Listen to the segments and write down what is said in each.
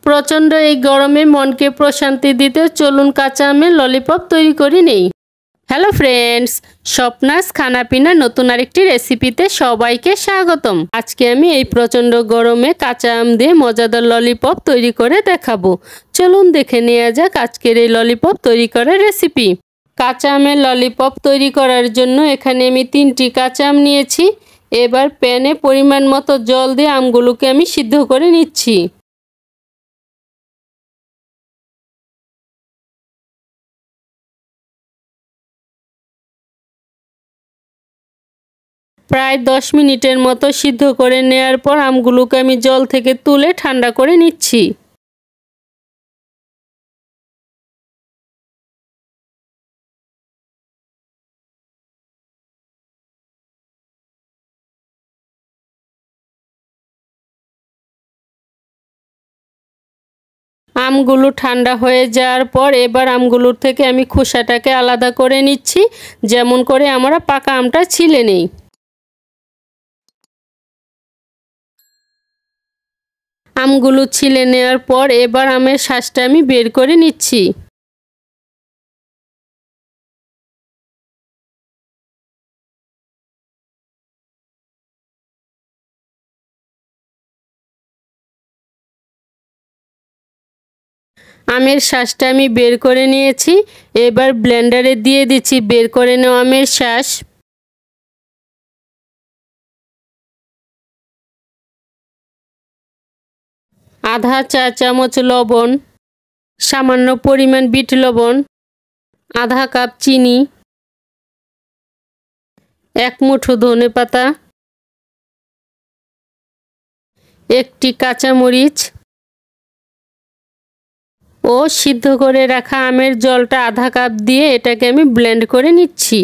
প্রচণ্ড এই গরমে মনকে প্রশান্তি দিতে চলুন কাঁচা আমের ললিপপ তৈরি করে নেই। হ্যালো ফ্রেন্ডস, স্বপ্নাস খানাপিনা নতুন আরেকটি রেসিপিতে সবাইকে স্বাগতম। আজকে আমি এই প্রচণ্ড গরমে কাঁচা আম দিয়ে মজাদার ললিপপ তৈরি করে দেখাবো। চলুন দেখে নেওয়া যাক আজকের এই ললিপপ তৈরি করার রেসিপি। কাঁচা আমের ললিপপ তৈরি করার জন্য এখানে আমি 3টি কাঁচা আম নিয়েছি। এবার প্যানে পরিমাণ মতো জল দিয়ে আমগুলোকে আমি সিদ্ধ করে নিচ্ছি। প্রায় 10 মিনিটের মতো সিদ্ধ করে নেওয়ার পর আমগুলোকে আমি জল থেকে তুলে ঠান্ডা করে নিচ্ছি। আমগুলো ঠান্ডা হয়ে যাওয়ার পর এবার আমগুলোর থেকে আমি খোসাটাকে আলাদা করে নিচ্ছি, যেমন করে আমরা পাকা আমটা ছিলে নেই। আমগুলো ছিলে নেওয়ার পর এবার আমের শাঁসটা আমি বের করে নিচ্ছি। আমের শাঁসটা আমি বের করে নিয়েছি। এবার ব্লেন্ডারে দিয়ে দিচ্ছি বের করে নেওয়া আমের শাঁস। আধা চা চামচ লবণ, সামান্য পরিমাণ বিট লবণ, আধা কাপ চিনি, 1 মুঠো ধনেপাতা, 1টি কাঁচামরিচ ও সিদ্ধ করে রাখা আমের জলটা আধা কাপ দিয়ে এটাকে আমি ব্লেন্ড করে নিচ্ছি।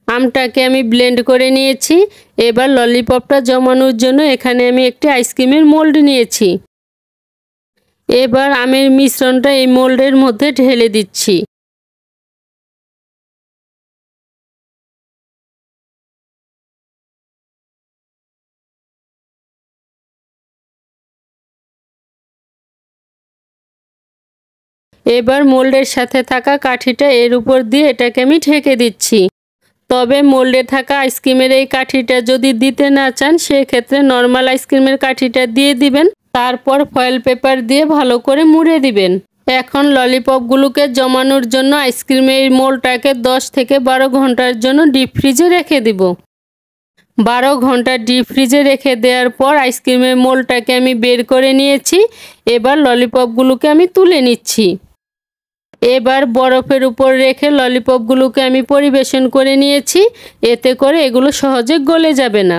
আমটাকে আমি ব্লেন্ড করে নিয়েছি। এবার ললিপপটা জমানোর জন্য এখানে আমি একটি আইসক্রিমের মোল্ড নিয়েছি। এবার আমের মিশ্রণটা এই মোল্ডের মধ্যে ঢেলে দিচ্ছি। এবার মোল্ডের সাথে থাকা কাঠিটা এর উপর দিয়ে এটাকে আমি ঢেকে দিচ্ছি। তবে মোল্ডে থাকা আইসক্রিমের এই কাঠিটা যদি দিতে না চান সেক্ষেত্রে নর্মাল আইসক্রিমের কাঠিটা দিয়ে দিবেন, তারপর ফয়েল পেপার দিয়ে ভালো করে মুড়ে দিবেন। এখন ললিপপগুলোকে জমানোর জন্য আইসক্রিমের মোল্ডটাকে 10 থেকে 12 ঘন্টার জন্য ডিপ ফ্রিজে রেখে দিব। 12 ঘন্টা ডিপ ফ্রিজে রেখে দেওয়ার পর আইসক্রিমের মোল্ডটাকে আমি বের করে নিয়েছি। এবার ললিপপগুলোকে আমি তুলে নিচ্ছি। এবার বরফের উপর রেখে ললিপপগুলোকে আমি পরিবেশন করে নিয়েছি। এতে করে এগুলো সহজে গলে যাবে না।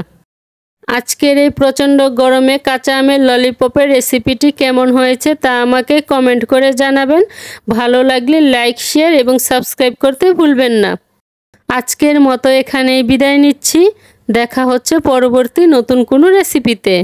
আজকের এই প্রচণ্ড গরমে কাঁচা আমের ললিপপের রেসিপিটি কেমন হয়েছে তা আমাকে কমেন্ট করে জানাবেন। ভালো লাগলে লাইক, শেয়ার এবং সাবস্ক্রাইব করতে ভুলবেন না। আজকের মতো এখানেই বিদায় নিচ্ছি। দেখা হচ্ছে পরবর্তী নতুন কোনো রেসিপিতে।